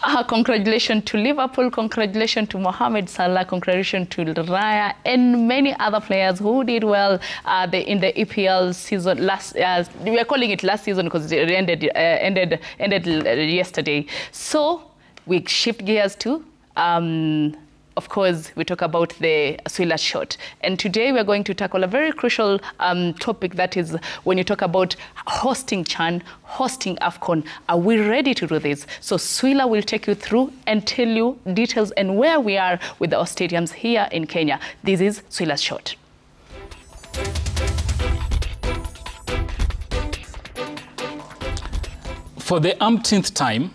Congratulations to Liverpool, congratulations to Mohamed Salah, congratulations to Raya and many other players who did well in the EPL season. We are calling it last season because it ended yesterday. So we shift gears to of course, we talk about the Swila shot. And today we're going to tackle a very crucial topic, that is when you talk about hosting CHAN, hosting AFCON. Are we ready to do this? So Swila will take you through and tell you details and where we are with our stadiums here in Kenya. This is Swila's shot. For the umpteenth time,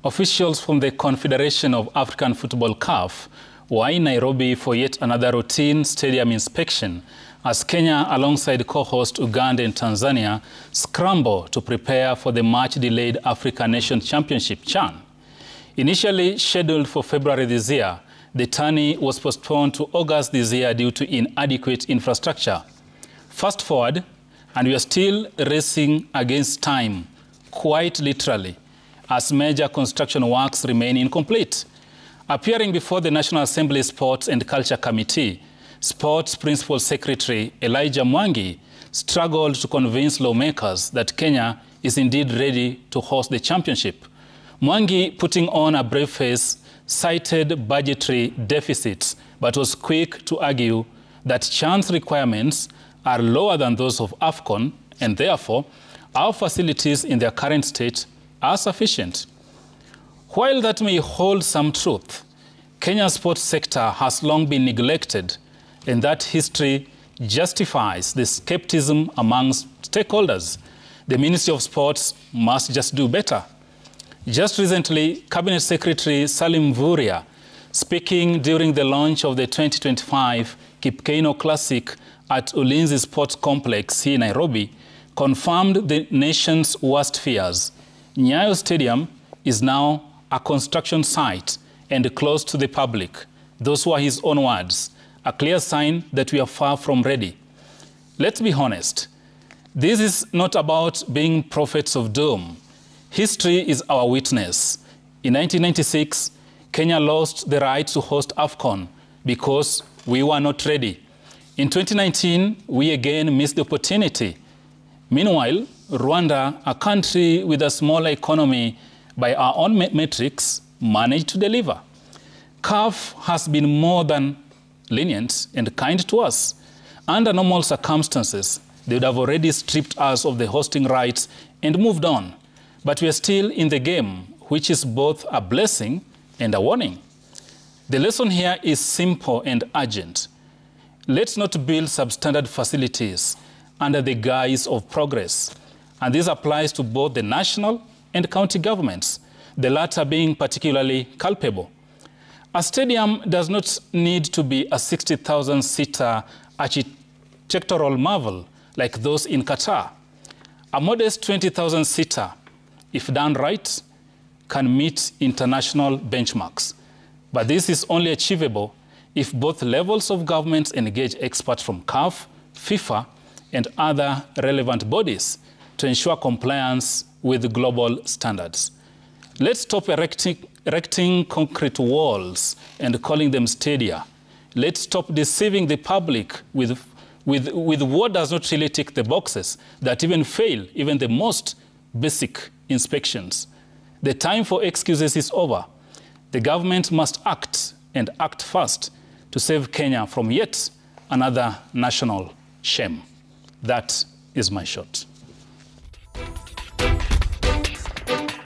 officials from the Confederation of African Football (CAF) were in Nairobi for yet another routine stadium inspection as Kenya, alongside co-host Uganda and Tanzania, scramble to prepare for the much-delayed African Nations Championship (CHAN). Initially scheduled for February this year, the tourney was postponed to August this year due to inadequate infrastructure. Fast forward, and we are still racing against time, quite literally, as major construction works remain incomplete. Appearing before the National Assembly Sports and Culture Committee, Sports Principal Secretary Elijah Mwangi struggled to convince lawmakers that Kenya is indeed ready to host the championship. Mwangi, putting on a brave face, cited budgetary deficits, but was quick to argue that CHAN's requirements are lower than those of AFCON, and therefore our facilities in their current state are sufficient. While that may hold some truth, Kenya's sports sector has long been neglected, and that history justifies the skepticism amongst stakeholders. The Ministry of Sports must just do better. Just recently, Cabinet Secretary Salim Vuria, speaking during the launch of the 2025 Kipkeino Classic at Ulinzi Sports Complex here in Nairobi, confirmed the nation's worst fears. Nyayo Stadium is now a construction site and closed to the public. Those were his own words, a clear sign that we are far from ready. Let's be honest, this is not about being prophets of doom. History is our witness. In 1996, Kenya lost the right to host AFCON because we were not ready. In 2019, we again missed the opportunity. Meanwhile, Rwanda, a country with a smaller economy by our own metrics, managed to deliver. CAF has been more than lenient and kind to us. Under normal circumstances, they would have already stripped us of the hosting rights and moved on. But we are still in the game, which is both a blessing and a warning. The lesson here is simple and urgent. Let's not build substandard facilities under the guise of progress. And this applies to both the national and county governments, the latter being particularly culpable. A stadium does not need to be a 60,000-seater architectural marvel like those in Qatar. A modest 20,000-seater, if done right, can meet international benchmarks. But this is only achievable if both levels of government engage experts from CAF, FIFA, and other relevant bodies to ensure compliance with global standards. Let's stop erecting concrete walls and calling them stadia. Let's stop deceiving the public with what does not really tick the boxes that even fail even the most basic inspections. The time for excuses is over. The government must act, and act fast, to save Kenya from yet another national shame. That is my shot.